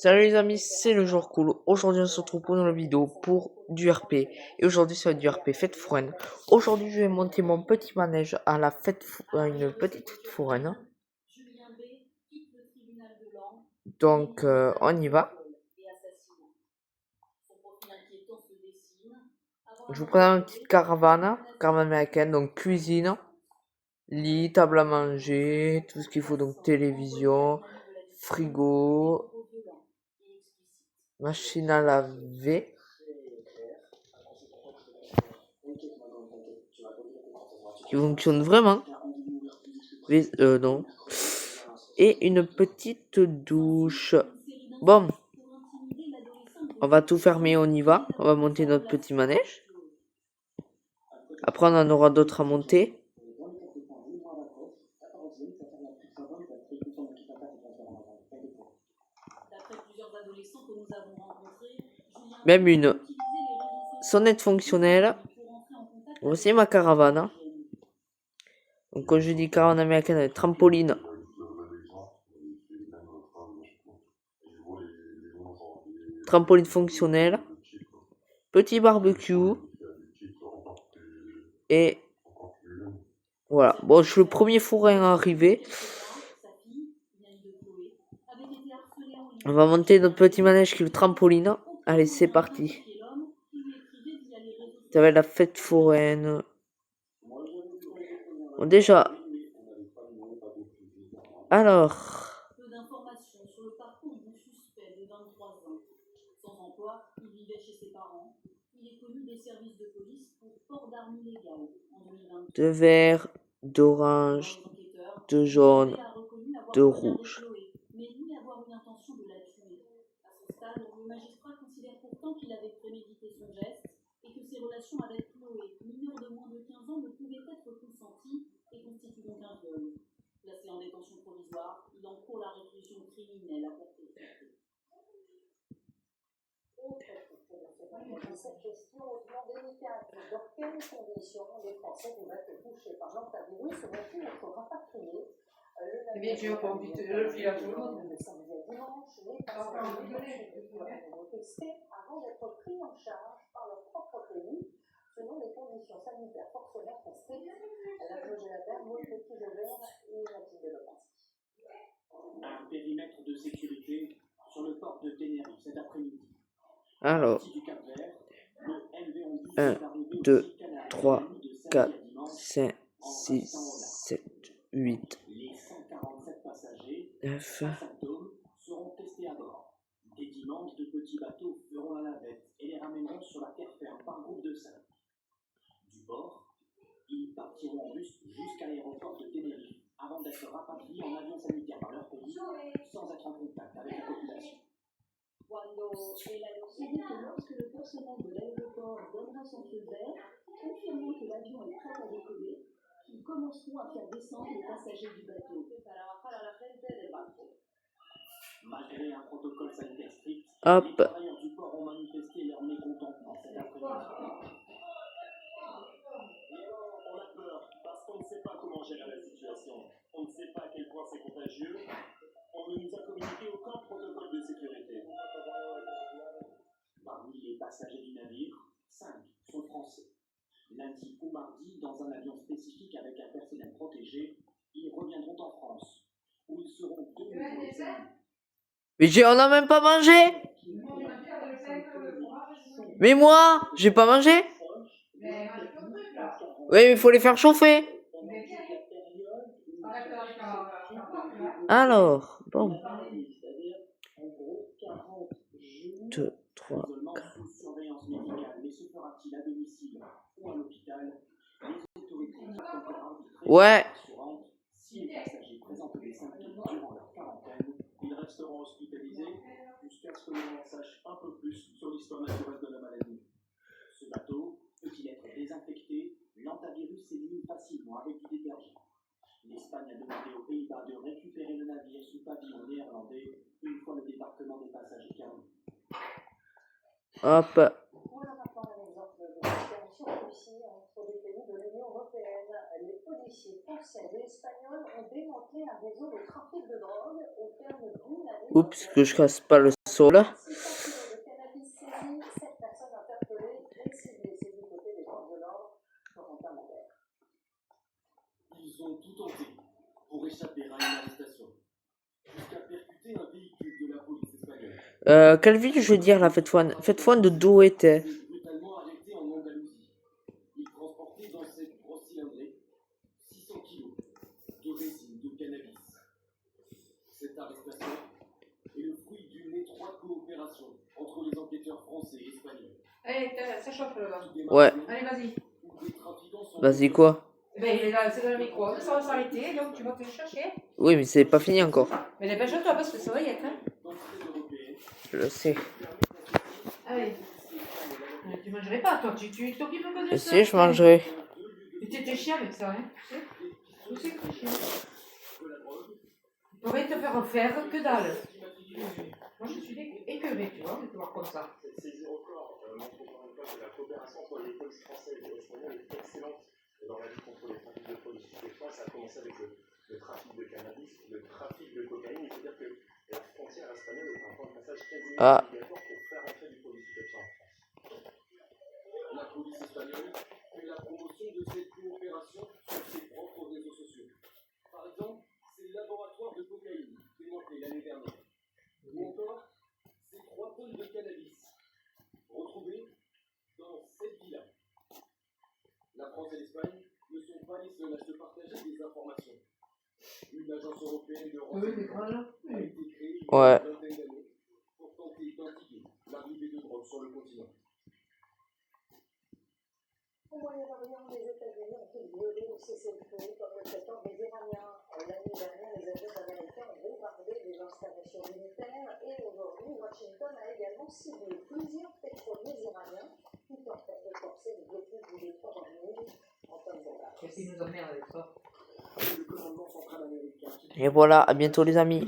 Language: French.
Salut les amis, c'est le jour cool. Aujourd'hui on se retrouve pour une nouvelle vidéo pour du RP. Et aujourd'hui ça va être du RP fête foraine. Aujourd'hui je vais monter mon petit manège à la une petite fête foraine. Donc on y va. Je vous présente une petite caravane américaine, donc cuisine, lit, table à manger, tout ce qu'il faut, donc télévision, frigo, machine à laver, qui fonctionne vraiment, non, et une petite douche. Bon, on va tout fermer, on y va, on va monter notre petit manège. Après on en aura d'autres à monter. Même une sonnette fonctionnelle. Voici ma caravane. Donc quand je dis caravane américaine, trampoline. Trampoline fonctionnelle. Petit barbecue. Et voilà. Bon, je suis le premier fourrin à arriver. On va monter notre petit manège qui est le trampoline. Allez, c'est parti. Ça va être la fête foraine. Bon, déjà. Alors. Peu d'informations sur le parcours du suspect de 23 ans. Sans emploi, il vivait chez ses parents. Il est connu des services de police pour port d'armes illégales en 2022. De vert, d'orange, de jaune, de rouge. Mais ni avoir une intention de la tuer. À ce stade, le magistrat considère pourtant qu'il avait prémédité son geste et que ses relations avec Chloé, mineure de moins de 15 ans, ne pouvaient être consenties et constituent donc un viol. Placé en détention provisoire, il encourt la réclusion criminelle à perpétuité. Cette question hautement délicate. Dans quelles conditions les Français pouvaient être touchés par l'antivirus vont-ils être rapatriés? Eh bien, tu vas pas oublier le fil à tout le monde. Le samedi à dimanche, les passagers doivent tester avant d'être pris en charge par leur propre pays, selon les conditions sanitaires forcément strictes. La Claude Jalabert, Maud Petit-Jobert et Mathilde Lepanski. Un périmètre de sécurité sur le port de Tenerife cet après-midi. Alors, 1, 2, 3, 4, 5, 6, 7, 8, 9. Seront testés à bord. Des dimanches, de petits bateaux feront la navette et les ramèneront sur la terre ferme par groupe de 5. Du port, ils partiront en bus jusqu'à l'aéroport de Tenerife avant d'être rapatriés en avion sanitaire par leur pays sans être en contact avec la population. Il dit que lorsque le personnel de l'aéroport donnera son feu vert, confirmant que l'avion est prêt à décoller, ils commenceront à faire descendre les passagers du bateau. Malgré un protocole sanitaire strict, Hop. les travailleurs du port ont manifesté leur mécontentement cet après-midi. On a peur parce qu'on ne sait pas comment gérer la situation. On ne sait pas à quel point c'est contagieux. On ne nous a communiqué aucun protocole de sécurité. Parmi les passagers du navire, 5 sont français. Lundi ou mardi, dans un avion spécifique avec un personnel protégé, ils reviendront en France, où ils seront de nouveau examinés. Mais on n'a même pas mangé. Mais moi, j'ai pas mangé. Oui, mais il faut les faire chauffer. Alors, bon. 2, 3, 4. Ouais. Si les passagers présentent des symptômes durant leur quarantaine, ils resteront hospitalisés jusqu'à ce que l'on en sache un peu plus sur l'histoire naturelle de la maladie. Ce bateau peut-il être désinfecté? L'antivirus s'élimine facilement avec du détergent. L'Espagne a demandé aux Pays-Bas de récupérer le navire sous pavillon néerlandais une fois le débarquement des passagers terminé. Hop. Voilà maintenant un exemple de coopération réussie entre les pays de l'Union européenne. Les policiers français et espagnols ont démantelé un réseau de trafic de drogue au terme d'une année. Oups, que je casse pas le sol. De cannabis saisi, 7 personnes interpellées, 2 ciblés. C'est du côté des forces de l'ordre. Corentin Lambert. Ils ont tout tenté pour échapper à une arrestation, jusqu'à percuter un véhicule de la police espagnole. Quelle ville je veux dire là, faites-moi de d'où était. Ils ont brutalement arrêté en Andalousie. Ils transportaient dans cette grosse cylindrée 600 kilos de résine de cannabis. Cette arrestation est le fruit d'une étroite coopération entre les enquêteurs français et espagnols. Allez, ça chauffe là-bas. Tout démarre Ouais. bien, Allez, vas-y. où des trafiquants sont Vas-y quoi? Ben, il est là, c'est dans le micro. Ça va s'arrêter, donc tu vas te le chercher. Oui, mais c'est pas fini encore. Mais dépêche-toi parce que ça va y être. Hein. d'entrée européenne. Je le sais. Allez. Mais tu mangerais pas, toi. Tu t'occupes pas de Et ça. si je mangerai. Tu t'es chiant avec ça, hein. Tu sais. Tu sais que t'es chiant. On va te faire faire que dalle. Moi, je suis écœurée, tu vois, de te voir comme ça. Cette saisie record montre encore une fois que la coopération entre les polices françaises et espagnoles est excellente dans la lutte contre les trafics de produits stupéfiants. Ça a commencé avec le trafic de cannabis, le trafic de cocaïne. Il faut dire que la frontière espagnole est un point de passage quasiment obligatoire pour faire entrer du produit stupéfiant en France. La police espagnole fait la promotion de cette coopération sur ses propres réseaux sociaux. Par exemple, c'est le laboratoire de cocaïne démantelé l'année dernière. Ou encore, ces 3 tonnes de cannabis retrouvées dans 7 villas. La France et l'Espagne ne sont pas les seuls à se partager des informations. Une agence européenne de renseignement a été créée il y a Ouais. une vingtaine d'années pour tenter d'endiguer l'arrivée de drogue sur le continent. Au Moyen-Orient, les États-Unis ont-ils violé le cessez-le-feu comme le prétendent les Iraniens. L'année dernière, les avions américains ont bombardé des installations militaires et aujourd'hui, Washington a également ciblé plusieurs pétroliers iraniens qui tenteraient de forcer le blocus du détroit d'Ormuz en Pennsylvanie. Qu'est-ce qui nous emmerde avec ça? Le commandement central américain qui Et voilà, à bientôt les amis.